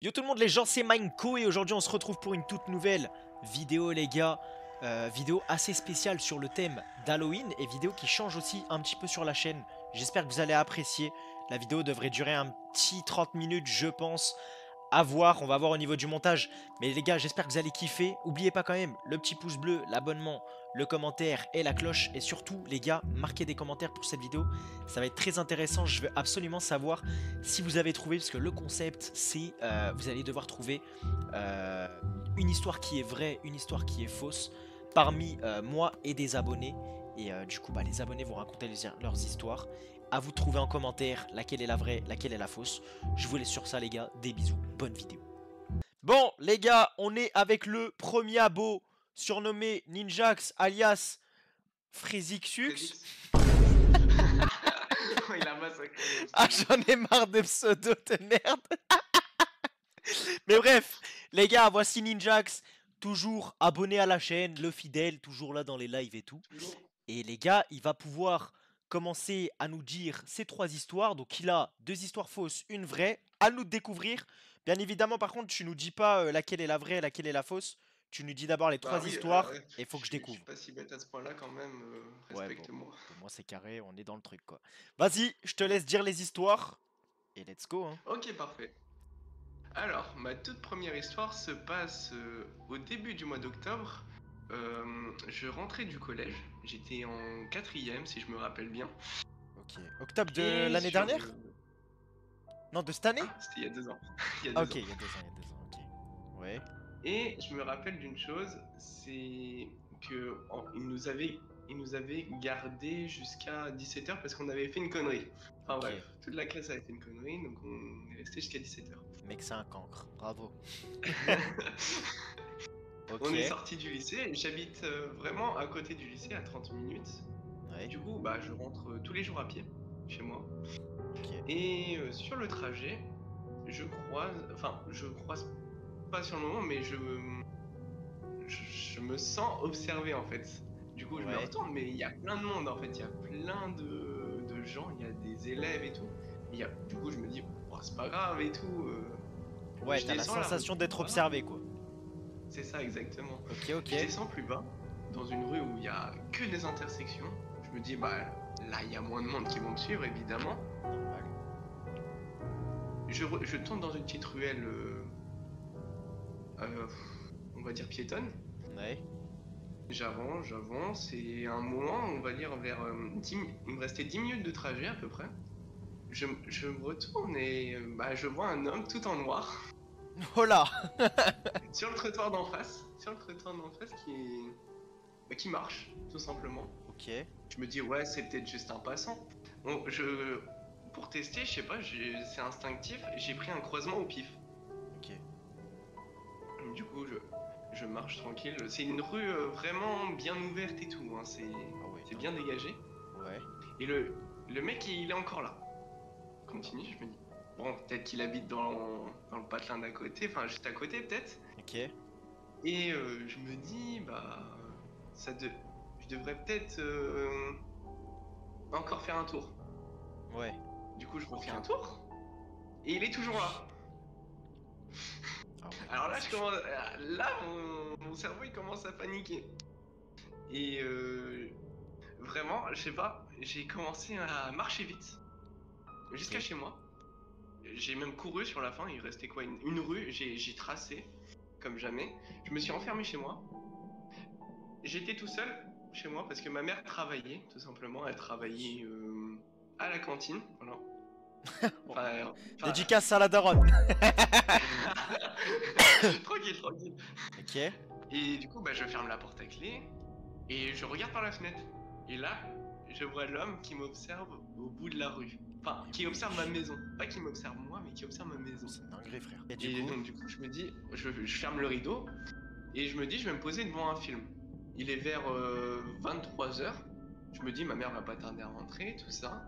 Yo tout le monde les gens, c'est Minecraft et aujourd'hui on se retrouve pour une toute nouvelle vidéo les gars. Vidéo assez spéciale sur le thème d'Halloween et vidéo qui change aussi un petit peu sur la chaîne. J'espère que vous allez apprécier. La vidéo devrait durer un petit 30 minutes je pense. À voir, on va voir au niveau du montage. Mais les gars, j'espère que vous allez kiffer. Oubliez pas quand même le petit pouce bleu, l'abonnement, le commentaire et la cloche. Et surtout, les gars, marquez des commentaires pour cette vidéo. Ça va être très intéressant. Je veux absolument savoir si vous avez trouvé. Parce que le concept, c'est vous allez devoir trouver euh, une histoire qui est vraie, une histoire qui est fausse. Parmi moi et des abonnés. Et du coup, bah, les abonnés vont raconter leurs histoires. À vous de trouver en commentaire laquelle est la vraie, laquelle est la fausse. Je vous laisse sur ça les gars, des bisous, bonne vidéo. Bon les gars, on est avec le premier abo, surnommé Ninjax alias Frezixux. Prédix. Il a massacré le Ah pseudo. j'en ai marre des pseudos de merde. Mais bref, les gars, voici Ninjax, toujours abonné à la chaîne, le fidèle, toujours là dans les lives et tout. Toujours. Et les gars, il va pouvoir commencer à nous dire ces trois histoires. Donc il a deux histoires fausses, une vraie, à nous de découvrir. Bien évidemment, par contre, tu nous dis pas laquelle est la vraie, laquelle est la fausse. Tu nous dis d'abord les Bah trois oui, histoires et il faut que je je suis découvre. pas si bête à ce point-là quand même. Ouais, bon, Respecte-moi. pour moi c'est carré, on est dans le truc quoi. Vas-y, je te laisse dire les histoires et let's go hein. Ok, parfait. Alors, ma toute première histoire se passe au début du mois d'octobre. Je rentrais du collège. J'étais en quatrième, si je me rappelle bien. Ok. Octobre de Et l'année sur... dernière? Non, de cette année? Ah, c'était il y a 2 ans. Il y a Ah deux ok, ans. il y a 2 ans, il y a 2 ans, ok. Ouais. Et je me rappelle d'une chose, c'est que il nous avait gardé jusqu'à 17h parce qu'on avait fait une connerie. Enfin Ok. bref, toute la classe avait fait une connerie, donc on est resté jusqu'à 17h. Mec, c'est un cancre. Bravo. On est Ok. sorti du lycée, j'habite vraiment à côté du lycée, à 30 minutes. Ouais. Du coup, bah, je rentre tous les jours à pied chez moi. Ok. Et sur le trajet, je croise pas sur le moment, mais je me sens observé en fait. Du coup, je me Ouais. retourne, mais il y a plein de monde en fait. Il y a plein de gens, il y a des élèves et tout. Du coup, je me dis, oh, c'est pas grave et tout. Ouais, Je t'as la descends la rue sensation plus d'être bas. observé, quoi. C'est ça exactement. Ok, ok. Je descends plus bas, dans une rue où il y a que des intersections. Je me dis, bah là, il y a moins de monde qui vont me suivre évidemment. Normal. Je tombe dans une petite ruelle, euh, on va dire piétonne. Ouais. J'avance, et à un moment, on va dire vers il me restait 10 minutes de trajet à peu près. Je me retourne et bah, je vois un homme tout en noir Oh là. sur le trottoir d'en face qui marche, tout simplement. Ok. Je me dis, ouais, c'est peut-être juste un passant. Pour tester, je sais pas, c'est instinctif, j'ai pris un croisement au pif. Ok. Du coup, je marche tranquille. C'est une rue vraiment bien ouverte et tout, hein. Ah ouais, C'est dingue. bien dégagé. Ouais. Et le mec, il est encore là. Continue, je me dis. Bon, peut-être qu'il habite dans le patelin d'à côté, enfin juste à côté peut-être. Ok. Et je me dis, bah, je devrais peut-être encore faire un tour. Ouais. Du coup, je refais Ok, un ok. tour. Et il est toujours là. Ah ouais, non, Alors mais là, c'est chaud. mon cerveau, il commence à paniquer. Et vraiment, je sais pas, j'ai commencé à marcher vite jusqu'à Ok. chez moi. J'ai même couru sur la fin, il restait quoi, une rue, j'ai tracé comme jamais. Je me suis enfermé chez moi. J'étais tout seul chez moi parce que ma mère travaillait, tout simplement. Elle Oui. travaillait à la cantine, voilà. Bon. Enfin, Dédicace à la daronne. tranquille, tranquille. Ok. Et du coup, bah, je ferme la porte à clé et je regarde par la fenêtre. Et là, je vois l'homme qui m'observe au bout de la rue. Enfin, Mais qui observe ma wesh. maison. Pas qui m'observe moi, mais qui observe ma Oh, maison. c'est une dinguerie, frère. Et du Et coup? donc, du coup, je me dis, je ferme le rideau et je me dis, je vais me poser devant un film. Il est vers 23h. Je me dis, ma mère va pas tarder à rentrer, tout ça.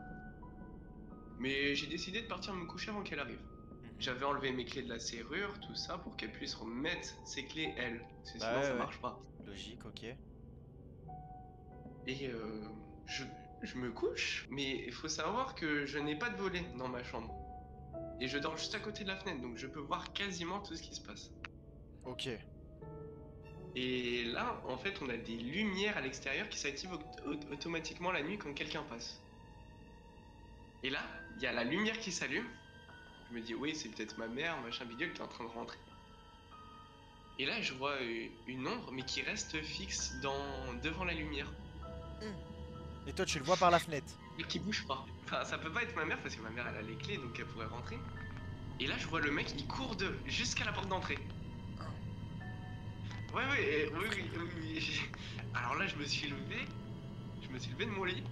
Mais j'ai décidé de partir me coucher avant qu'elle arrive. Mhm. J'avais enlevé mes clés de la serrure, tout ça, pour qu'elle puisse remettre ses clés, elle. Parce que Bah sinon, ça ouais, ouais. marche pas. Logique, ok. Et je me couche, mais il faut savoir que je n'ai pas de volet dans ma chambre. Et je dors juste à côté de la fenêtre, donc je peux voir quasiment tout ce qui se passe. Ok. Et là, en fait, on a des lumières à l'extérieur qui s'activent automatiquement la nuit quand quelqu'un passe. Et là, il y a la lumière qui s'allume. Je me dis, oui, c'est peut-être ma mère, machin bidule, qui est en train de rentrer. Et là, je vois une ombre, mais qui reste fixe devant la lumière. Et toi, tu le vois par la fenêtre? Et qui bouge pas. Enfin, ça peut pas être ma mère, parce que ma mère, elle a les clés, donc elle pourrait rentrer. Et là, je vois le mec, il court jusqu'à la porte d'entrée. Ouais, oui. Alors là, je me suis levé de mon lit.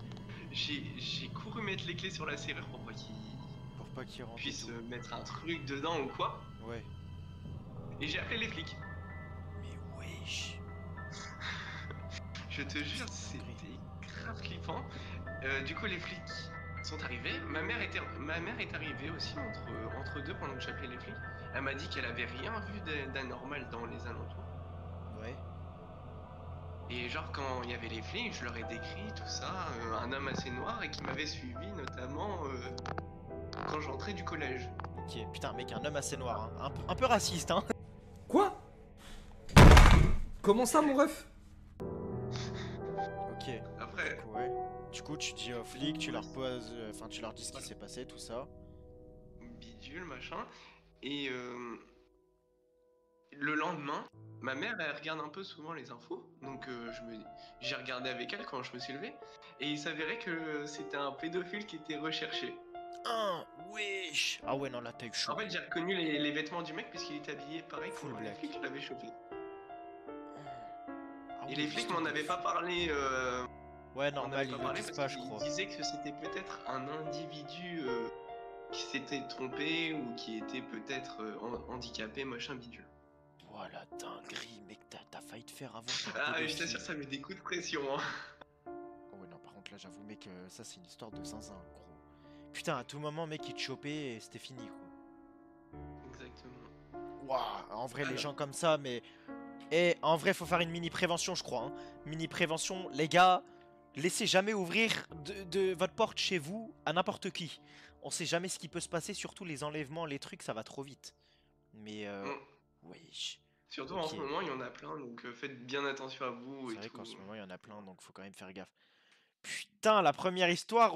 J'ai couru mettre les clés sur la serrure pour Pour pas qu'il rentre et puisse tout. mettre un truc dedans ou quoi. Ouais. Et j'ai appelé les flics. Mais wesh. Je te jure, c'était grave flippant. Du coup, les flics sont arrivés. Ma mère est arrivée aussi entre deux pendant que j'appelais les flics. Elle m'a dit qu'elle avait rien vu d'anormal dans les alentours. Ouais. Et genre, quand il y avait les flics, je leur ai décrit tout ça, un homme assez noir et qui m'avait suivi notamment quand j'entrais du collège. Ok. Putain, mec, un homme assez noir, hein. Un peu raciste, hein. Quoi? Comment ça, mon ref? Ok. Après, Du coup, ouais. Du coup, tu dis aux flics, tu leur poses. Enfin, tu leur dis ce qui s'est passé, tout ça. bidule, machin. Et le lendemain, ma mère, elle regarde un peu souvent les infos. Donc j'ai regardé avec elle quand je me suis levé. Et il s'avérait que c'était un pédophile qui était recherché. Wesh. Ah ouais, non, là, t'as eu chaud. En fait, j'ai reconnu les vêtements du mec puisqu'il était habillé pareil Full comment les black. flics l'avaient chopé. Ah Et ouais, les flics l'histoire m'en de avaient fou. pas parlé. Ouais, On normal, n'avait ils pas le parlé disent parce pas, je qu'il crois. disait que c'était peut-être un individu qui s'était trompé ou qui était peut-être handicapé, machin bidule. Voilà, dinguerie, mec, t'as failli te faire avoir par un Ah, je pédophile. t'assure, ça met des coups de pression. Hein. Oh ouais, non, par contre, là, j'avoue, mec, ça, c'est une histoire de zinzin, gros. Putain, à tout moment, mec, il te chopait et c'était fini, quoi. Exactement. Waouh, en vrai, les Alors, gens comme ça, mais... Et en vrai, faut faire une mini prévention, je crois. Hein. Mini prévention, les gars, laissez jamais ouvrir de votre porte chez vous à n'importe qui. On sait jamais ce qui peut se passer, surtout les enlèvements, les trucs, ça va trop vite. Mais wesh. surtout en Ok. ce moment, il y en a plein, donc faites bien attention à vous C'est et vrai tout. qu'en ce moment, il y en a plein, donc faut quand même faire gaffe. Putain, la première histoire.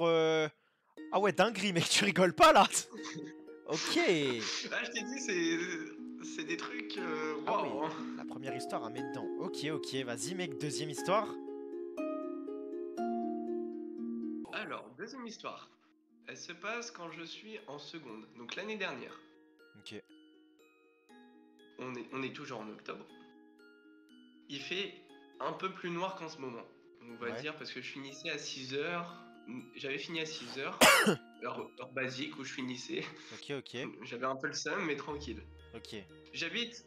Ah ouais, dinguerie, mec, tu rigoles pas là. Ok. Ah, je t'ai dit, c'est des trucs. Ah oui, Waouh! Hein. la première histoire à mettre dedans. Ok, ok, vas-y, mec, deuxième histoire. Alors, deuxième histoire. Elle se passe quand je suis en seconde, donc l'année dernière. Ok. On est toujours en octobre. Il fait un peu plus noir qu'en ce moment, on va Ouais. dire, parce que je finissais à 6h. J'avais fini à 6h, heure basique où je finissais. Ok, ok. J'avais un peu le seum, mais tranquille. Ok. J'habite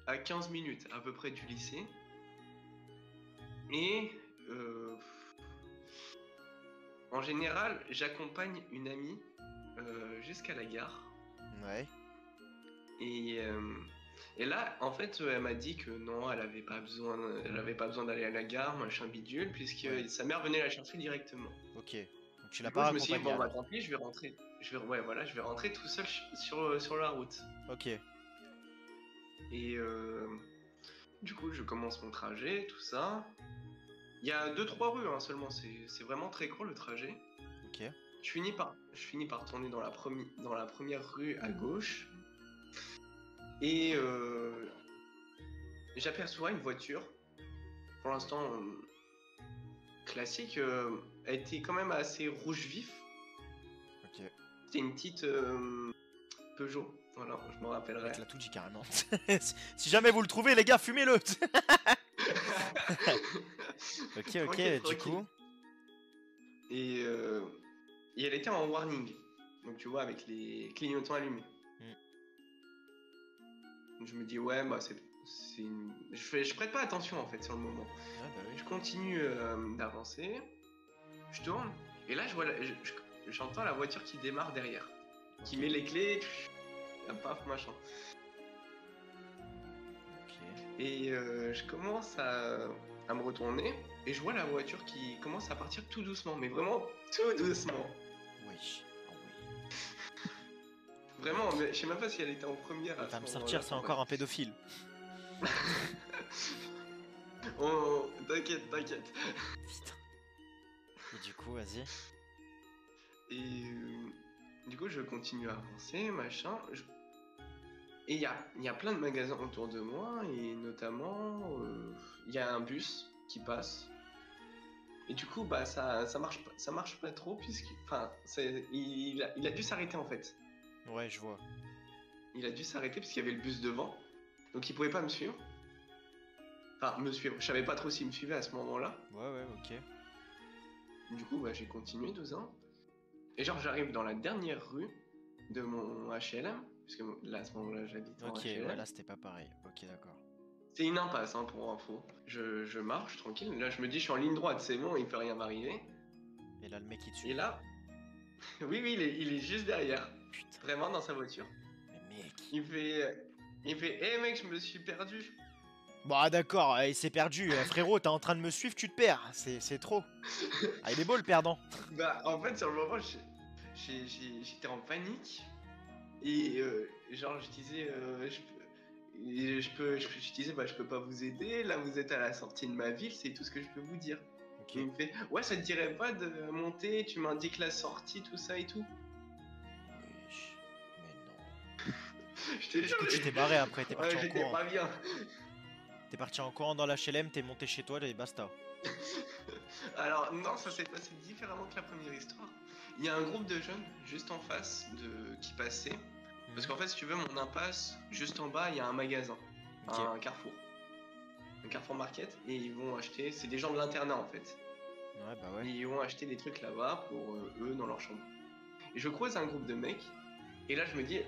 à 15 minutes à peu près du lycée. Et en général, j'accompagne une amie jusqu'à la gare. Ouais. Et là, en fait, elle m'a dit que non, elle avait pas besoin d'aller à la gare, machin bidule, puisque Ouais. sa mère venait la chercher directement. Ok. Donc tu l'as Du coup, pas je me suis dit, accompagné bon, bah alors. tant pis, je vais rentrer. Je vais rentrer tout seul sur la route. Ok. Et du coup, je commence mon trajet, tout ça. Il y a 2-3 rues hein, seulement, c'est vraiment très court le trajet. Ok. Je finis par tourner dans la première rue à gauche. Et j'aperçois une voiture. Pour l'instant, classique. Elle était quand même assez rouge vif. Ok. C'était une petite Peugeot. Voilà, je me rappellerai. Mec, l'a tout dit carrément. Si jamais vous le trouvez, les gars, fumez-le. Ok, ok, Tranquille, du tranquille. coup. Et elle était en warning. Donc tu vois, avec les clignotants allumés. Donc, je me dis, ouais, bah je prête pas attention en fait sur le moment. Ouais, bah oui. Je continue d'avancer. Je tourne. Et là, j'entends la voiture qui démarre derrière. Qui met les clés. Paf, machin. Ok. Et je commence à me retourner. Et je vois la voiture qui commence à partir tout doucement. Mais vraiment tout doucement. Wesh. Ah oui. Vraiment, mais je sais même pas si elle était en première. Il va me sortir, c'est encore un pédophile. Oh, t'inquiète, t'inquiète. Putain. Et du coup, vas-y. Et du coup, je continue à avancer, machin. Et il y a plein de magasins autour de moi, et notamment, il y a un bus qui passe. Et du coup, bah, ça marche pas trop, puisque. Enfin, il a dû s'arrêter en fait. Ouais, je vois. Il a dû s'arrêter parce qu'il y avait le bus devant. Donc il pouvait pas me suivre. Enfin, me suivre. Je savais pas trop s'il me suivait à ce moment-là. Ouais, ok. Du coup, bah, j'ai continué 2 ans. Et genre, j'arrive dans la dernière rue de mon HLM. Parce que là, à ce moment-là, j'habite en Ok, HLM. ouais, là c'était pas pareil. Ok, d'accord. C'est une impasse, hein, pour info. Je marche tranquille. Là, je me dis, je suis en ligne droite, c'est bon, il peut rien m'arriver. Et là, le mec il te suit. Et là, oui, il est juste derrière. Putain, Vraiment dans sa voiture. mais mec. Il fait, hé mec, je me suis perdu. Bon, ah, d'accord, il s'est perdu. Frérot, t'es en train de me suivre, tu te perds. C'est trop. Ah, il est beau le perdant. Bah, en fait, sur le moment, j'étais en panique. Et genre, je disais, je disais, bah, je peux pas vous aider. Là, vous êtes à la sortie de ma ville, c'est tout ce que je peux vous dire. Ok. Il me fait, ouais, ça te dirait pas de monter, tu m'indiques la sortie, tout ça et tout. Wesh, mais non. Je te Du jure, coup, tu t'es barré après, t'es parti en j'étais courant. pas bien. T'es parti en courant dans l'HLM, t'es monté chez toi et basta. Alors, non, ça s'est passé différemment que la première histoire. Il y a un groupe de jeunes juste en face qui passait. Parce qu'en fait, si tu veux, mon impasse, juste en bas, il y a un magasin, Ok. un Carrefour. Un Carrefour Market, et ils vont acheter, c'est des gens de l'internat en fait. Ouais, bah Et ouais. ils vont acheter des trucs là-bas pour eux dans leur chambre. Et je croise un groupe de mecs, et là je me dis,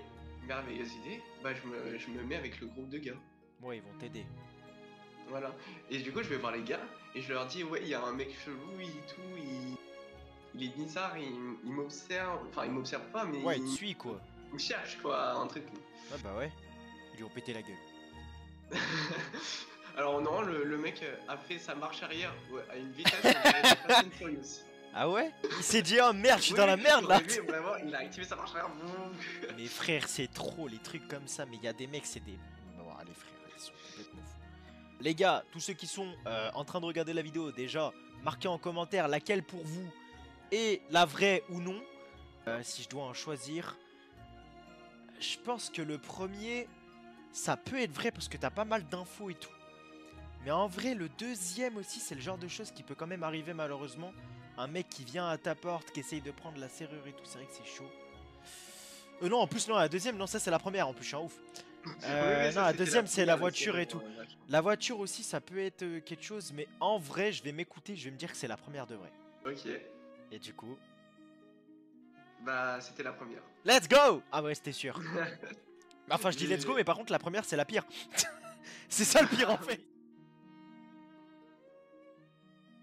merveilleuse idée, bah je me mets avec le groupe de gars. Ouais, ils vont t'aider. Voilà. Et du coup, je vais voir les gars, et je leur dis, ouais, il y a un mec chelou, il est bizarre, il m'observe, enfin il m'observe pas, mais Ouais, il te suit quoi. il me cherche quoi, un truc. Ouais, bah ouais. Ils lui ont pété la gueule. Alors non, le mec a fait sa marche arrière à une vitesse on dirait de Fast and Furious. Ah ouais? Il s'est dit, oh merde, je suis Oui, dans la merde là. lui, vraiment, il a activé sa marche arrière. Mais frère, c'est trop les trucs comme ça. Mais il y a des mecs, c'est des. Bon, les frères, ils sont complètement fous. Les gars, tous ceux qui sont en train de regarder la vidéo, déjà, marquez en commentaire laquelle pour vous est la vraie ou non. Si je dois en choisir, je pense que le premier, ça peut être vrai parce que t'as pas mal d'infos et tout. Mais en vrai, le deuxième aussi, c'est le genre de chose qui peut quand même arriver malheureusement. Un mec qui vient à ta porte, qui essaye de prendre la serrure et tout, c'est vrai que c'est chaud. Non, en plus, non, la deuxième, non, ça c'est la première, en plus, je suis un ouf. Oui, Non, la deuxième, c'est la voiture et tout. Ouais. La voiture aussi, ça peut être quelque chose, mais en vrai, je vais m'écouter, je vais me dire que c'est la première de vrai. Ok, Et du coup, bah c'était la première. let's go! Ah ouais, c'était sûr. Enfin, je dis let's go, mais par contre, la première, c'est la pire. C'est ça le pire, en fait.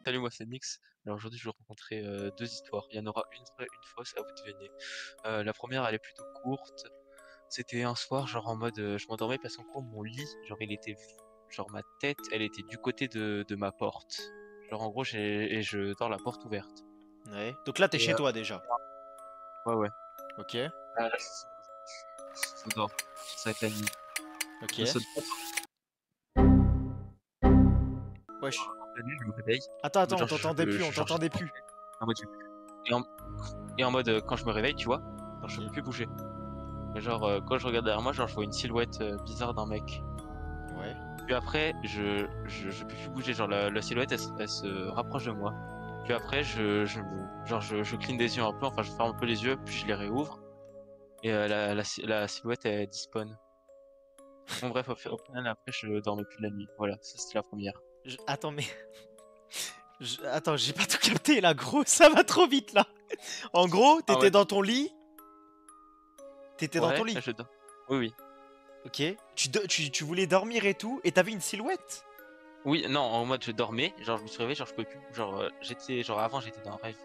Salut, moi c'est Nix. Alors aujourd'hui, je vais rencontrer deux histoires. Il y en aura une vraie, une fausse, à vous de deviner. La première, elle est plutôt courte. C'était un soir, genre en mode, je m'endormais parce qu'en gros, mon lit, genre il était, genre ma tête, elle était du côté de ma porte. Genre en gros, je dors la porte ouverte. Ouais. Donc là, t'es Et, chez toi déjà. Ouais. Ok. Ah, là, je dors. Ça va être la nuit. Ok. Je saute Wesh. la nuit, je me réveille. Attends, Genre, on t'entendait plus, on genre, t'entendait plus. En mode, et en mode, quand je me réveille, tu vois, genre, je peux plus bouger. Mais genre, quand je regarde derrière moi, genre, je vois une silhouette bizarre d'un mec. Ouais. Puis après, je peux plus bouger. Genre, la silhouette, elle se rapproche de moi. Puis après, je cligne des yeux un peu, enfin, je ferme un peu les yeux, puis je les réouvre. Et la silhouette, elle despawn. Bon, bref, au final, après, je dormais plus de la nuit. Voilà, ça c'était la première. Attends, mais. Attends, j'ai pas tout capté là, gros, ça va trop vite là. En gros, t'étais ouais. dans ton lit. T'étais dans Ouais, ton lit. je dors. Oui. Ok. Tu voulais dormir et tout, et t'avais une silhouette. Oui, non, en mode je dormais, genre je me suis réveillé, genre je pouvais plus, genre genre avant j'étais dans un rêve,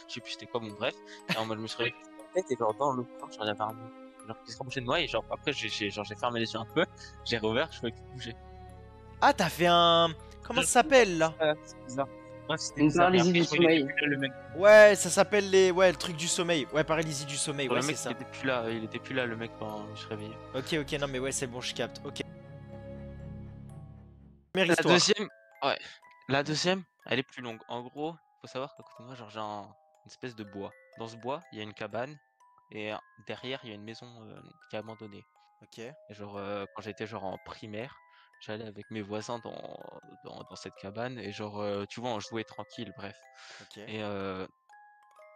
je sais plus c'était quoi, bon bref, et en mode je me suis réveillé dans la tête et genre dans le coin, genre il y avait un mec, genre qui se rapprochait de moi et genre après j'ai fermé les yeux un peu, j'ai rouvert, je pouvais plus bouger. Ah, t'as fait un. Comment ça s'appelle là? C'est bizarre. Ouais, c'était Une bizarre. Et paralysie après, du je vois, il était sommeil. plus là, le mec. Ouais, ça s'appelle les... Ouais, le truc du sommeil. Ouais, paralysie du sommeil, Genre, ouais, le c'est mec, ça. il était plus là, le mec, quand je me suis réveillé. Ok, ok, non mais ouais, c'est bon, je capte. Ok. Première La histoire. deuxième, ouais. La deuxième, elle est plus longue. En gros, faut savoir qu'à côté de moi, genre, une espèce de bois. Dans ce bois, il y a une cabane. Et derrière, il y a une maison qui est abandonnée. Ok, Et genre, quand j'étais genre en primaire, j'allais avec mes voisins dans cette cabane. Et genre, tu vois, on jouait tranquille, bref. ok. Et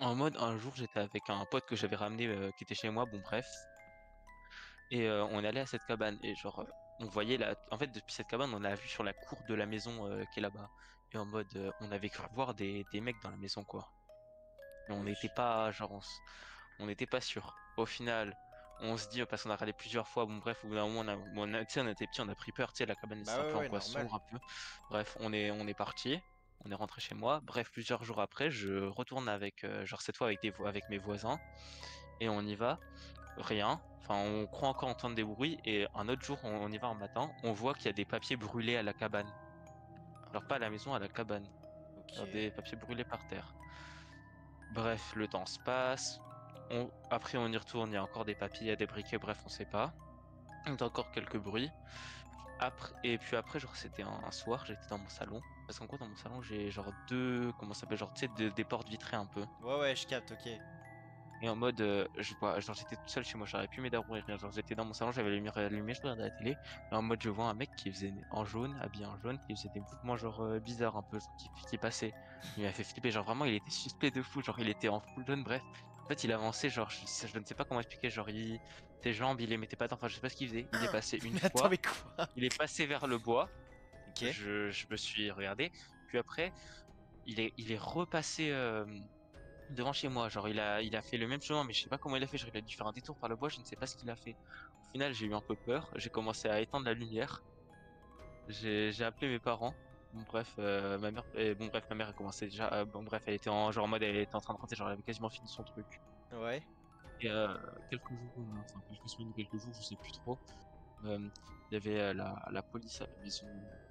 en mode, un jour, j'étais avec un pote que j'avais ramené qui était chez moi, bon, bref. Et on allait à cette cabane. Et genre, on voyait la. En fait, depuis cette cabane, on a vu sur la cour de la maison qui est là-bas. Et en mode, on avait cru voir des mecs dans la maison, quoi. Mais on n'était Wesh. pas, genre, on n'était pas sûr. Au final, on se dit, parce qu'on a regardé plusieurs fois, bon bref, au bout d'un moment, tu sais, on était petits, on a pris peur, tu sais, la cabane Bah c'est un ouais, peu ouais, angoisse normal. sombre un peu. Bref, on est parti, on est rentré chez moi. Bref, plusieurs jours après, je retourne avec, genre cette fois avec avec mes voisins, et on y va, rien. Enfin, on croit encore entendre des bruits, et un autre jour, on y va en matin, on voit qu'il y a des papiers brûlés à la cabane. Genre pas à la maison, à la cabane. Ok. Genre des papiers brûlés par terre. Bref, le temps se passe. Après, on y retourne, il y a encore des papiers, il y a des briquets, bref, on sait pas. On entend encore quelques bruits. Après, et puis après, genre, c'était un soir, j'étais dans mon salon. Parce qu'en gros, dans mon salon, j'ai genre deux, comment ça s'appelle, genre, tu sais, des portes vitrées un peu. Ouais, ouais, je capte, ok. Et en mode, je vois, genre, j'étais tout seul chez moi, j'aurais pu m'aider à ouvrir, genre, j'étais dans mon salon, j'avais la lumière allumée, je regardais la télé. Et en mode, je vois un mec qui faisait en jaune, habillé en jaune, qui faisait des mouvements, genre, bizarres un peu, genre, qui passait. Il m'a fait flipper, genre, vraiment, il était suspect de fou, genre, il était en full jaune, bref. En fait, il avançait, genre, je ne sais pas comment expliquer, genre, ses jambes, il les mettait pas dans, enfin, je sais pas ce qu'il faisait. Il est passé une Mais attends, fois, mais quoi? il est passé vers le bois, Ok. je me suis regardé, puis après, il est repassé. Devant chez moi, genre il a fait le même chemin, mais je sais pas comment il a fait, genre il a dû faire un détour par le bois, je ne sais pas ce qu'il a fait. Au final, j'ai eu un peu peur, j'ai commencé à éteindre la lumière, j'ai appelé mes parents. Bon bref, ma mère, ma mère a commencé déjà, bon bref, elle était en genre en mode, elle était en train de rentrer, genre elle avait quasiment fini son truc. Ouais. Et quelques jours, enfin quelques semaines ou quelques jours, je sais plus trop, euh, il y avait la police à la maison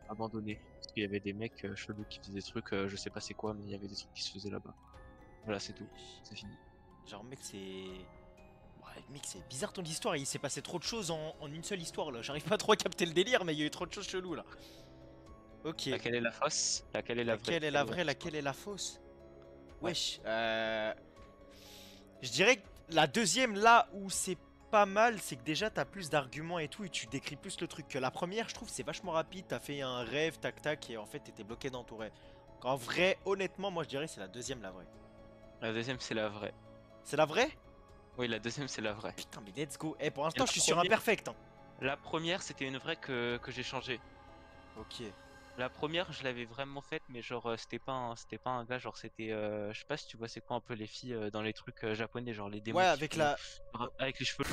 abandonnée parce qu'il y avait des mecs chelous qui faisaient des trucs, je sais pas c'est quoi, mais il y avait des trucs qui se faisaient là-bas. Voilà, c'est tout, Wesh. c'est fini. Genre, mec, c'est. Ouais, mec, c'est bizarre ton histoire. Il s'est passé trop de choses en une seule histoire là. J'arrive pas trop à capter le délire, mais il y a eu trop de choses cheloues là. Ok. Laquelle est la fausse? Laquelle est la vraie? Laquelle est la vraie, laquelle est la fausse? Wesh. Je dirais que la deuxième, là où c'est pas mal, c'est que déjà t'as plus d'arguments et tout, et tu décris plus le truc. Que la première, je trouve, c'est vachement rapide. T'as fait un rêve, tac tac, et en fait t'étais bloqué dans ton rêve. En vrai, honnêtement, moi je dirais c'est la deuxième la vraie. La deuxième, c'est la vraie. C'est la vraie? Oui, la deuxième, c'est la vraie. Putain, mais let's go. Eh, pour Et l'instant, je suis sur un perfect. Hein. la première, c'était une vraie que j'ai changée. Ok. La première, je l'avais vraiment faite, mais genre, c'était pas un gars, genre, c'était, je sais pas si tu vois, c'est quoi un peu les filles dans les trucs japonais, genre les démons Ouais, qui avec font, la. avec les cheveux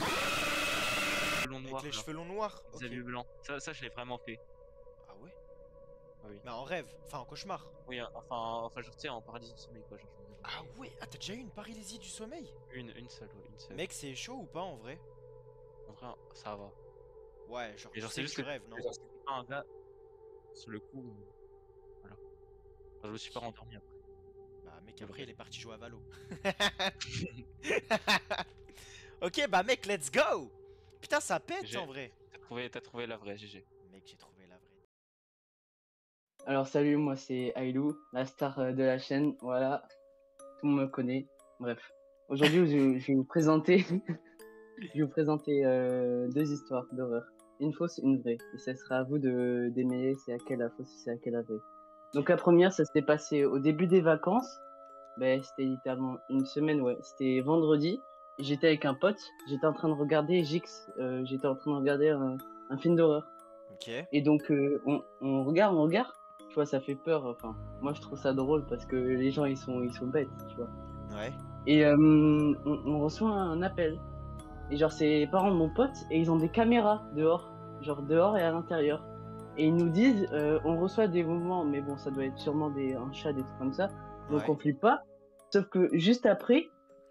longs Avec noirs, les là, cheveux longs noirs. des Ok. habits blancs. Ça, je l'ai vraiment fait. Ah ouais? Ah oui. Mais en rêve, enfin en cauchemar. Oui, hein, enfin, genre, tu sais, en paralysie du sommeil, quoi, genre, je me réveille. Ah ouais, ah t'as déjà eu une paralysie du sommeil? Une seule, ouais, une seule. Mec, c'est chaud ou pas en vrai? En vrai, ça va. Ouais, genre Et tu genre, sais c'est que juste tu que, rêves, non? genre, c'était pas un gars, sur le coup, voilà. Enfin, je me suis pas rendormi après. Bah mec, Le après vrai. il est parti jouer à Valo. Ok, bah mec, let's go! Putain, ça pète en vrai. T'as trouvé la vraie, GG. Mec, j'ai trouvé la vraie. Alors salut, moi c'est Ailou, la star de la chaîne, voilà, tout le monde me connaît. Bref, aujourd'hui je vais vous présenter, je vais vous présenter deux histoires d'horreur, une fausse, une vraie, et ça sera à vous de d'aimer c'est laquelle la fausse, c'est laquelle la vraie. Donc la première, ça s'est passé au début des vacances, ben c'était littéralement une semaine, ouais, c'était vendredi. J'étais avec un pote, j'étais en train de regarder Jix, j'étais en train de regarder un film d'horreur. Ok. Et donc, on regarde, tu vois, ça fait peur. Enfin, moi, je trouve ça drôle parce que les gens, ils sont bêtes, tu vois. Ouais. Et on reçoit un appel. Et genre, c'est les parents de mon pote et ils ont des caméras dehors. Genre, dehors et à l'intérieur. Et ils nous disent, on reçoit des mouvements, mais bon, ça doit être sûrement un chat, des trucs comme ça. Donc, Ouais. on flippe pas. Sauf que juste après,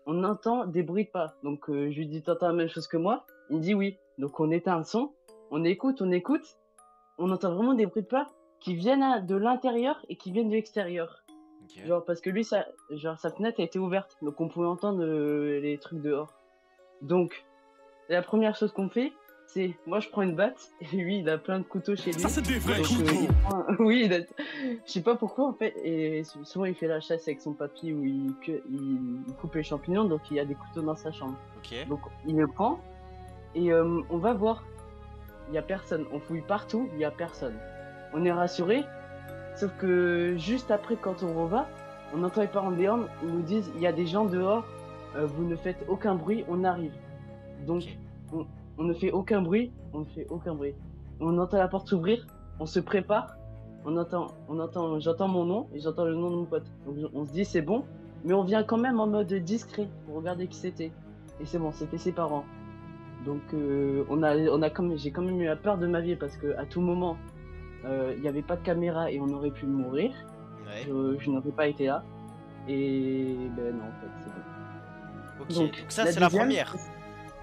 on entend des bruits de pas. Donc, je lui dis, t'entends la même chose que moi? Il me dit oui. Donc, on éteint le son. On écoute. On entend vraiment des bruits de pas qui viennent de l'intérieur et qui viennent de l'extérieur. Ok. Genre, parce que lui, sa fenêtre était ouverte, donc on pouvait entendre les trucs dehors. Donc, la première chose qu'on fait, c'est moi je prends une batte et lui il a plein de couteaux chez lui. Ça, c'est des vrais Donc, couteaux. oui, je sais pas pourquoi en fait. Et souvent il fait la chasse avec son papy où il coupe les champignons, donc il y a des couteaux dans sa chambre. Ok. Donc il le prend et on va voir. Il y a personne. On fouille partout, il y a personne. On est rassuré. Sauf que juste après, quand on reva, on entend les parents dehors, ils nous disent il y a des gens dehors, vous ne faites aucun bruit, on arrive. Donc, Ok. on ne fait aucun bruit, on ne fait aucun bruit. On entend la porte s'ouvrir, on se prépare, j'entends mon nom et j'entends le nom de mon pote. Donc, on se dit c'est bon, mais on vient quand même en mode discret pour regarder qui c'était. Et c'est bon, c'était ses parents. Donc, j'ai quand même eu la peur de ma vie parce que à tout moment, il n'y avait pas de caméra et on aurait pu mourir. Ouais. Je n'aurais pas été là. Et ben non, en fait, c'est bon. Ok. Donc ça, la c'est la deuxième, première.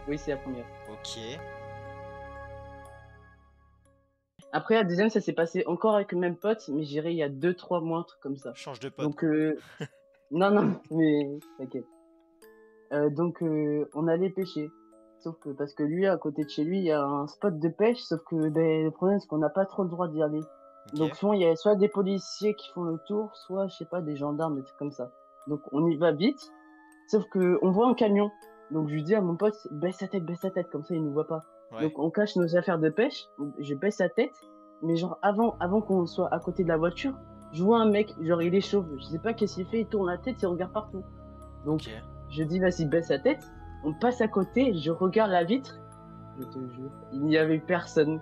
Oui, c'est la première. Ok. Après, la deuxième, ça s'est passé encore avec le même pote, mais j'irai il y a 2-3 mois, un truc comme ça. Change de pote. Donc, non, mais t'inquiète. Donc, on allait pêcher. Sauf que, parce que lui, à côté de chez lui, il y a un spot de pêche, sauf que ben, le problème, c'est qu'on n'a pas trop le droit d'y aller. Ok. Donc, souvent, il y a soit des policiers qui font le tour, soit, je sais pas, des gendarmes, des trucs comme ça. Donc, on y va vite, sauf que on voit un camion. Donc, je lui dis à mon pote, baisse sa tête, comme ça, il nous voit pas. Ouais. Donc, on cache nos affaires de pêche, je baisse sa tête, mais genre, avant qu'on soit à côté de la voiture, je vois un mec, genre, il est chauve, je sais pas qu'est-ce qu'il fait, il tourne la tête, il regarde partout. Donc, Ok. je dis, vas-y, baisse sa tête. On passe à côté, je regarde la vitre. Je te jure, il n'y avait personne.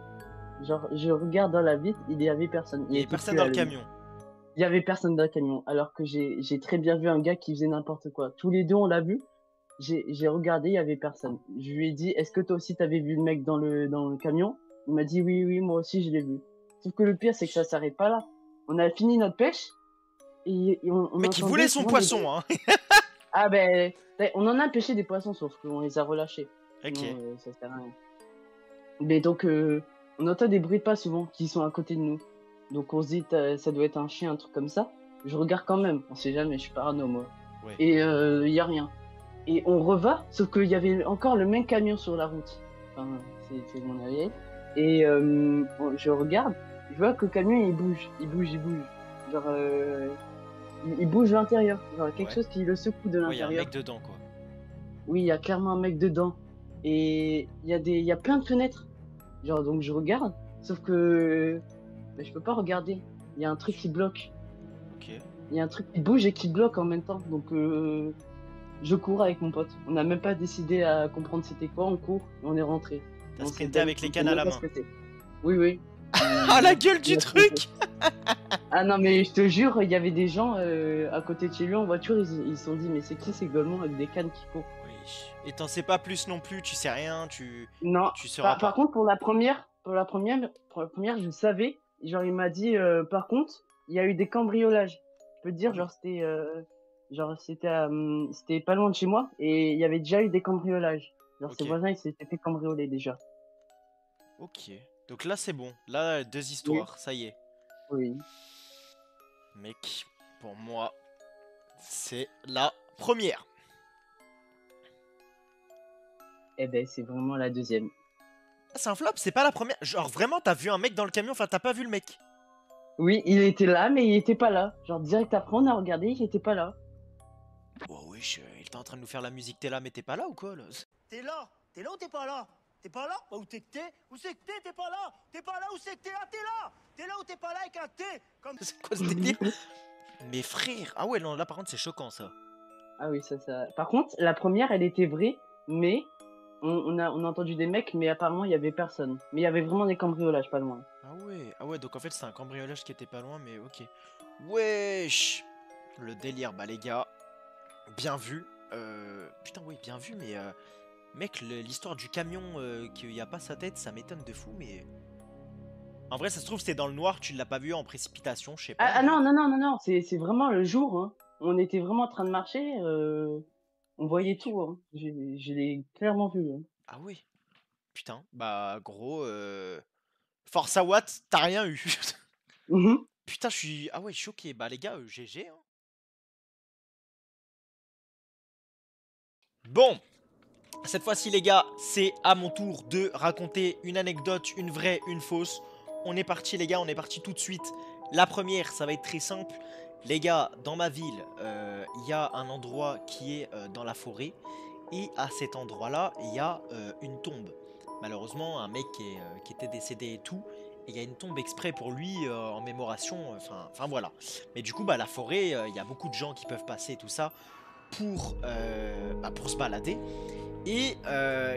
Genre, je regarde dans la vitre, il n'y avait personne. Il y avait était personne plus dans à le lui. camion. Il y avait personne dans le camion. Alors que j'ai très bien vu un gars qui faisait n'importe quoi. Tous les deux, on l'a vu. J'ai regardé, il y avait personne. Je lui ai dit, est-ce que toi aussi t'avais vu le mec dans le camion? Il m'a dit, oui, moi aussi je l'ai vu. Sauf que le pire, c'est que ça s'arrête pas là. On a fini notre pêche. Et on Mais qui entendait voulait son souvent poisson, hein. Ah ben, on en a pêché des poissons, sauf qu'on les a relâchés. Ok. Sinon, ça sert à rien. Mais donc, on entend des bruits de pas souvent qui sont à côté de nous. Donc on se dit, ça doit être un chien, un truc comme ça. Je regarde quand même, on sait jamais, je suis parano moi. Ouais. Et il y a rien. Et on reva, sauf qu'il y avait encore le même camion sur la route. Enfin, c'est mon avis. Et je regarde, je vois que le camion il bouge. Genre, il bouge l'intérieur. Genre quelque Ouais. chose qui le secoue de Ouais, il y a un l'intérieur. mec dedans, quoi. Oui, il y a clairement un mec dedans. Et il y a plein de fenêtres. Genre, donc je regarde, sauf que ben, je peux pas regarder. Il y a un truc qui bloque. Ok. Il y a un truc qui bouge et qui bloque en même temps. Donc je cours avec mon pote. On n'a même pas décidé à comprendre c'était quoi, on court et on est rentré. T'as On sprinté s'est avec les on cannes sait à même la pas main. ce que c'est. Oui. Ah, la gueule du on a truc. Ah non, mais je te jure, il y avait des gens à côté de chez lui en voiture, ils se sont dit, mais c'est qui ces golemons avec des cannes qui courent? Oui. Et t'en sais pas plus non plus, tu sais rien, Non, tu sauras par pas. contre, pour la première, je savais. Genre, il m'a dit, par contre, il y a eu des cambriolages. Je peux te dire, Ah oui. c'était pas loin de chez moi et il y avait déjà eu des cambriolages. Genre, ses Ok. voisins, ils s'étaient fait cambrioler déjà. Ok. Donc là, c'est bon. Là, 2 Oui, histoires, ça y est. oui. Mec, pour moi, c'est la première. Eh ben, c'est vraiment la deuxième. Ah, c'est un flop, c'est pas la première. Genre, vraiment, t'as vu un mec dans le camion, enfin, t'as pas vu le mec. Oui, il était là, mais il était pas là. Genre, direct après, on a regardé, il était pas là. Oh, wesh, il était en train de nous faire la musique, t'es là, mais t'es pas là ou quoi, là? T'es là ou t'es pas là? T'es pas là? Bah, où t'es que t'es? Où c'est que t'es pas là? T'es pas là, où c'est que t'es là? T'es là! T'es là ou t'es pas là avec un T? Comme... C'est quoi ce délire? Mais frère, ah ouais, non, là, par contre, c'est choquant, ça. Ah oui, ça. Par contre, la première, elle était vraie, mais on a entendu des mecs, mais apparemment, il y avait personne. Mais il y avait vraiment des cambriolages pas loin. Ah ouais, donc en fait, c'est un cambriolage qui était pas loin, mais ok. Wesh! Le délire, bah, les gars, bien vu. Putain, oui, bien vu, mais mec, l'histoire du camion qu'il y a pas sa tête, ça m'étonne de fou, mais. En vrai, ça se trouve, c'était dans le noir, tu l'as pas vu en précipitation, je sais pas. Ah Mais... non, c'est vraiment le jour, hein. On était vraiment en train de marcher, on voyait tout, hein. Je l'ai clairement vu, hein. Ah oui, putain, bah, gros, Force à Watt, t'as rien eu. Mhm. Putain, je suis. Ah ouais, choqué. Bah, les gars, GG, hein. Bon, cette fois-ci les gars, c'est à mon tour de raconter une anecdote, une vraie, une fausse. On est parti les gars, on est parti tout de suite. La première, ça va être très simple. Les gars, dans ma ville, il y a un endroit qui est dans la forêt. Et à cet endroit-là, il y a une tombe. Malheureusement, un mec qui était décédé et tout. Et il y a une tombe exprès pour lui en mémoration. Enfin voilà. Mais du coup, bah, la forêt, il y a beaucoup de gens qui peuvent passer tout ça pour se balader. Et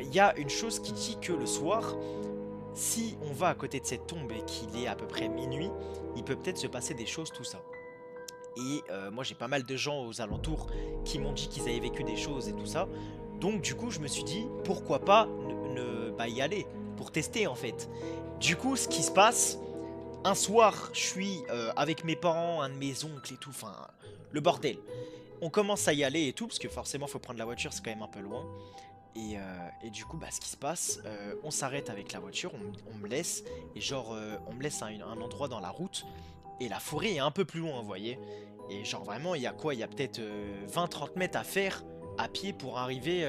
il y a une chose qui dit que le soir, si on va à côté de cette tombe et qu'il est à peu près minuit, il peut peut-être se passer des choses, tout ça. Et moi j'ai pas mal de gens aux alentours qui m'ont dit qu'ils avaient vécu des choses et tout ça. Donc du coup je me suis dit pourquoi pas y aller pour tester en fait. Du coup ce qui se passe, un soir je suis avec mes parents, un de mes oncles et tout, enfin le bordel. On commence à y aller et tout parce que forcément faut prendre la voiture, c'est quand même un peu loin. Et du coup, bah, ce qui se passe, on s'arrête avec la voiture, on me laisse, et genre, on me laisse à un endroit dans la route, et la forêt est un peu plus loin, vous voyez. Et genre, vraiment, il y a quoi? Il y a peut-être 20-30 mètres à faire à pied pour arriver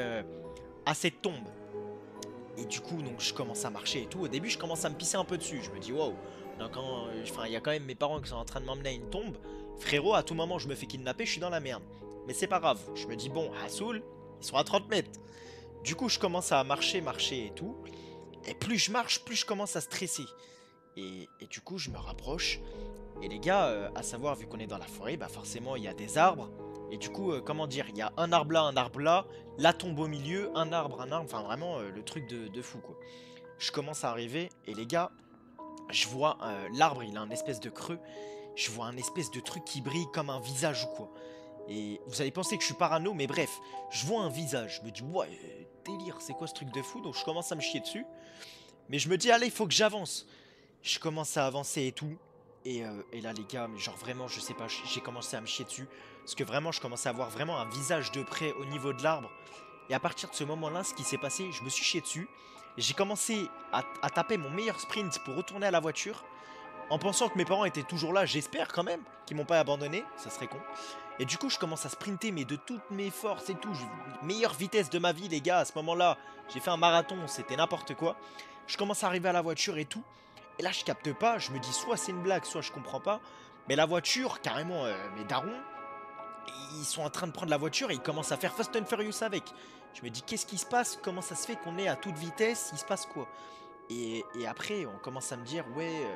à cette tombe. Et du coup, donc, je commence à marcher et tout. Au début, je commence à me pisser un peu dessus. Je me dis, wow, il y a quand même mes parents qui sont en train de m'emmener à une tombe. Frérot, à tout moment, je me fais kidnapper, je suis dans la merde. Mais c'est pas grave. Je me dis, bon, Hassoul, ils sont à 30 mètres. Du coup, je commence à marcher et tout. Et plus je marche, plus je commence à stresser. Et du coup, je me rapproche. Et les gars, à savoir, vu qu'on est dans la forêt, bah forcément, il y a des arbres. Et du coup, comment dire, il y a un arbre là, la tombe au milieu, un arbre. Enfin, vraiment, le truc de fou, quoi. Je commence à arriver. Et les gars, je vois l'arbre, il a un espèce de creux. Je vois un espèce de truc qui brille comme un visage ou quoi. Et vous allez penser que je suis parano, mais bref, je vois un visage. Je me dis, ouais, délire, c'est quoi ce truc de fou? Donc je commence à me chier dessus. Mais je me dis, allez, il faut que j'avance. Je commence à avancer et tout. Et là, les gars, mais genre vraiment, je sais pas, j'ai commencé à me chier dessus. Parce que vraiment, je commençais à voir vraiment un visage de près au niveau de l'arbre. Et à partir de ce moment-là, ce qui s'est passé, je me suis chié dessus. J'ai commencé à taper mon meilleur sprint pour retourner à la voiture. En pensant que mes parents étaient toujours là, j'espère quand même, qu'ils m'ont pas abandonné, ça serait con. Et du coup, je commence à sprinter, mais de toutes mes forces et tout. Meilleure vitesse de ma vie, les gars, à ce moment-là. J'ai fait un marathon, c'était n'importe quoi. Je commence à arriver à la voiture et tout. Et là, je capte pas. Je me dis, soit c'est une blague, soit je comprends pas. Mais la voiture, carrément, mes darons, ils sont en train de prendre la voiture et ils commencent à faire Fast and Furious avec. Je me dis, qu'est-ce qui se passe? Comment ça se fait qu'on est à toute vitesse? Il se passe quoi? Et après, on commence à me dire, ouais...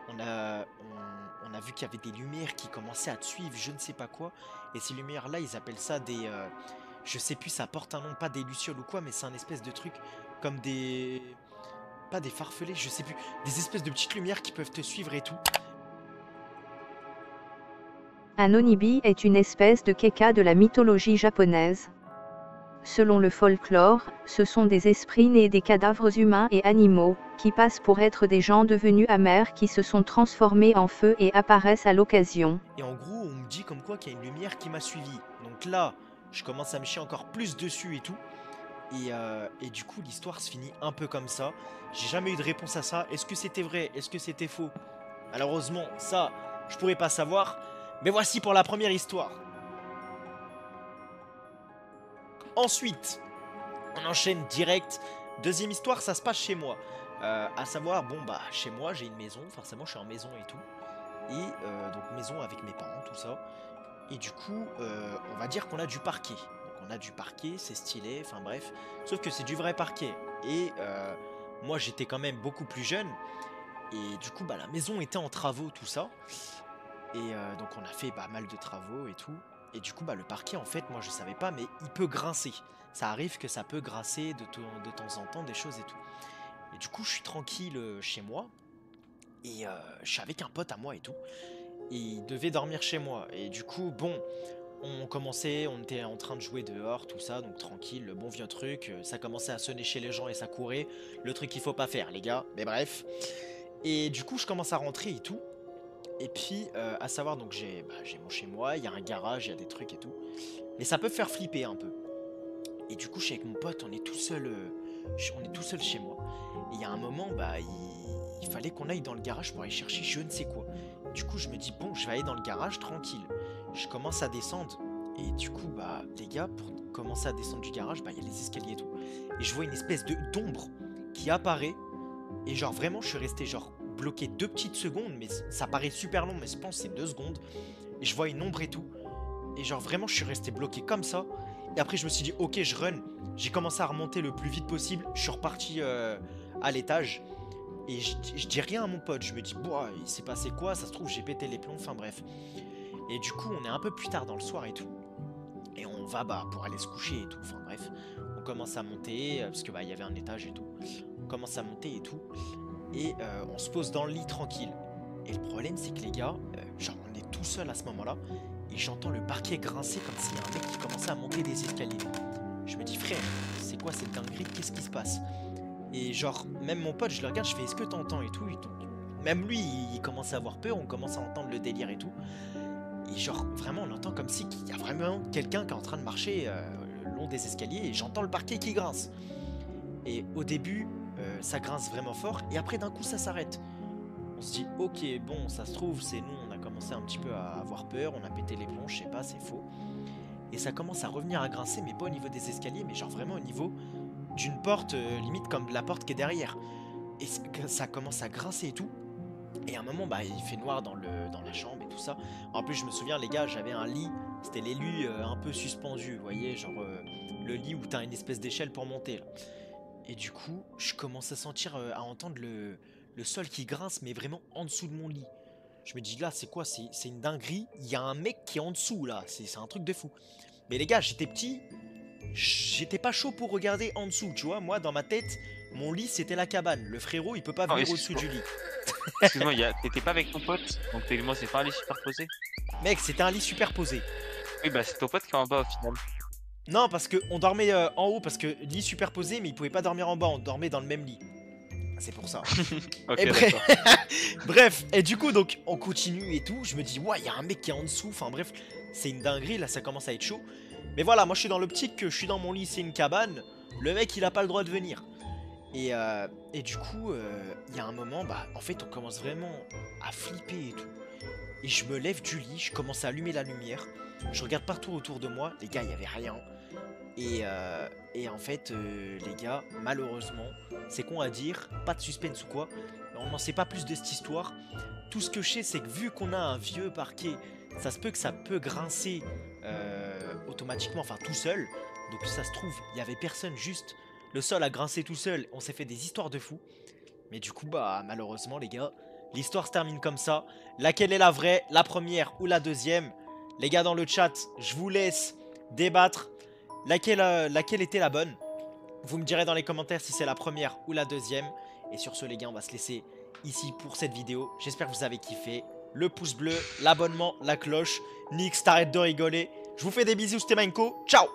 On a vu qu'il y avait des lumières qui commençaient à te suivre, je ne sais pas quoi. Et ces lumières-là, ils appellent ça des... je sais plus, ça porte un nom, pas des lucioles ou quoi, mais c'est un espèce de truc comme des... Pas des farfelets, je sais plus. Des espèces de petites lumières qui peuvent te suivre et tout. Un onibi est une espèce de keka de la mythologie japonaise. Selon le folklore, ce sont des esprits nés des cadavres humains et animaux, qui passent pour être des gens devenus amers qui se sont transformés en feu et apparaissent à l'occasion. Et en gros, on me dit comme quoi qu'il y a une lumière qui m'a suivi. Donc là, je commence à me chier encore plus dessus et tout. Et du coup, l'histoire se finit un peu comme ça. J'ai jamais eu de réponse à ça. Est-ce que c'était vrai? Est-ce que c'était faux? Malheureusement, ça, je pourrais pas savoir. Mais voici pour la première histoire. Ensuite, on enchaîne direct. Deuxième histoire, ça se passe chez moi. À savoir, bon bah, chez moi, j'ai une maison. Forcément, je suis en maison et tout. Et donc, maison avec mes parents, tout ça. Et du coup, on va dire qu'on a du parquet. Donc, on a du parquet, c'est stylé, enfin bref. Sauf que c'est du vrai parquet. Et moi, j'étais quand même beaucoup plus jeune. Et du coup, bah, la maison était en travaux, tout ça. Et donc, on a fait pas mal de travaux et tout. Et du coup, bah, le parquet, en fait, moi, je savais pas, mais il peut grincer. Ça arrive que ça peut grincer de temps en temps, des choses et tout. Et du coup, je suis tranquille chez moi. Et je suis avec un pote à moi et tout. Et il devait dormir chez moi. Et du coup, bon, on était en train de jouer dehors, tout ça, donc tranquille, le bon vieux truc. Ça commençait à sonner chez les gens et ça courait. Le truc qu'il faut pas faire, les gars. Mais bref. Et du coup, je commence à rentrer et tout. Et puis, à savoir, donc j'ai mon chez moi, il y a un garage, il y a des trucs et tout. Mais ça peut faire flipper un peu. Et du coup, je suis avec mon pote, on est tout seul chez moi. Et il y a un moment, bah, il fallait qu'on aille dans le garage pour aller chercher je ne sais quoi. Du coup, je me dis, bon, je vais aller dans le garage tranquille. Je commence à descendre. Et du coup, bah, les gars, pour commencer à descendre du garage, bah, il y a les escaliers et tout. Et je vois une espèce d'ombre qui apparaît. Et genre, vraiment, je suis resté genre bloqué 2 petites secondes. Mais ça paraît super long, mais je pense que c'est 2 secondes. Et je vois une ombre et tout. Et genre, vraiment, je suis resté bloqué comme ça. Et après, je me suis dit, ok, je run. J'ai commencé à remonter le plus vite possible. Je suis reparti à l'étage. Et je dis rien à mon pote. Je me dis, boah, il s'est passé quoi? Ça se trouve, j'ai pété les plombs. Enfin, bref. Et du coup, on est un peu plus tard dans le soir et tout. Et on va bah, pour aller se coucher et tout. Enfin bref, on commence à monter parce que bah il y avait un étage et tout. On commence à monter et tout. Et on se pose dans le lit tranquille. Et le problème c'est que les gars, genre on est tout seul à ce moment-là. Et j'entends le parquet grincer comme s'il y a un mec qui commençait à monter des escaliers. Je me dis frère, c'est quoi cette dinguerie? Qu'est-ce qui se passe? Et genre même mon pote, je le regarde, je fais est-ce que t'entends et tout. Même lui, il commence à avoir peur. On commence à entendre le délire et tout. Et genre, vraiment, on entend comme si il y a vraiment quelqu'un qui est en train de marcher le long des escaliers et j'entends le parquet qui grince. Et au début, ça grince vraiment fort et après d'un coup, ça s'arrête. On se dit, ok, bon, ça se trouve, c'est nous, on a commencé un petit peu à avoir peur, on a pété les plombs, je sais pas, c'est faux. Et ça commence à revenir à grincer, mais pas au niveau des escaliers, mais genre vraiment au niveau d'une porte, limite comme la porte qui est derrière. Et ça commence à grincer et tout. Et à un moment, bah, il fait noir dans la chambre et tout ça. En plus, je me souviens, les gars, j'avais un lit. C'était les lits un peu suspendus, vous voyez, genre le lit où t'as une espèce d'échelle pour monter. Là. Et du coup, je commence à sentir, à entendre le sol qui grince, mais vraiment en dessous de mon lit. Je me dis, là, c'est quoi? C'est une dinguerie. Il y a un mec qui est en dessous, là. C'est un truc de fou. Mais les gars, j'étais petit. J'étais pas chaud pour regarder en dessous, tu vois. Moi, dans ma tête, mon lit, c'était la cabane. Le frérot, il peut pas venir au-dessus du lit. Excuse-moi, t'étais pas avec ton pote, donc moi c'est pas un lit superposé. Mec, c'était un lit superposé. Oui, bah c'est ton pote qui est en bas au final. Non, parce qu'on dormait en haut, parce que lit superposé, mais il pouvait pas dormir en bas, on dormait dans le même lit. C'est pour ça. Ok, Et d'accord. bref, et du coup, donc, on continue et tout. Je me dis, ouais, il y a un mec qui est en dessous. Enfin, bref, c'est une dinguerie, là, ça commence à être chaud. Mais voilà, moi, je suis dans l'optique que je suis dans mon lit, c'est une cabane. Le mec, il a pas le droit de venir. Et du coup, il y a un moment, bah, en fait, on commence vraiment à flipper et tout. Et je me lève du lit, je commence à allumer la lumière. Je regarde partout autour de moi. Les gars, il n'y avait rien. Et en fait, les gars, malheureusement, c'est con à dire, pas de suspense ou quoi. On n'en sait pas plus de cette histoire. Tout ce que je sais, c'est que vu qu'on a un vieux parquet, ça se peut que ça peut grincer automatiquement, enfin tout seul. Donc ça se trouve, il n'y avait personne, juste le sol a grincé tout seul. On s'est fait des histoires de fous. Mais du coup, bah malheureusement, les gars, l'histoire se termine comme ça. Laquelle est la vraie, la première ou la deuxième? Les gars dans le chat, je vous laisse débattre. Laquelle était la bonne? Vous me direz dans les commentaires si c'est la première ou la deuxième. Et sur ce les gars, on va se laisser ici pour cette vidéo. J'espère que vous avez kiffé. Le pouce bleu, l'abonnement, la cloche. Nix, t'arrêtes de rigoler. Je vous fais des bisous, c'était Minecraft. Ciao!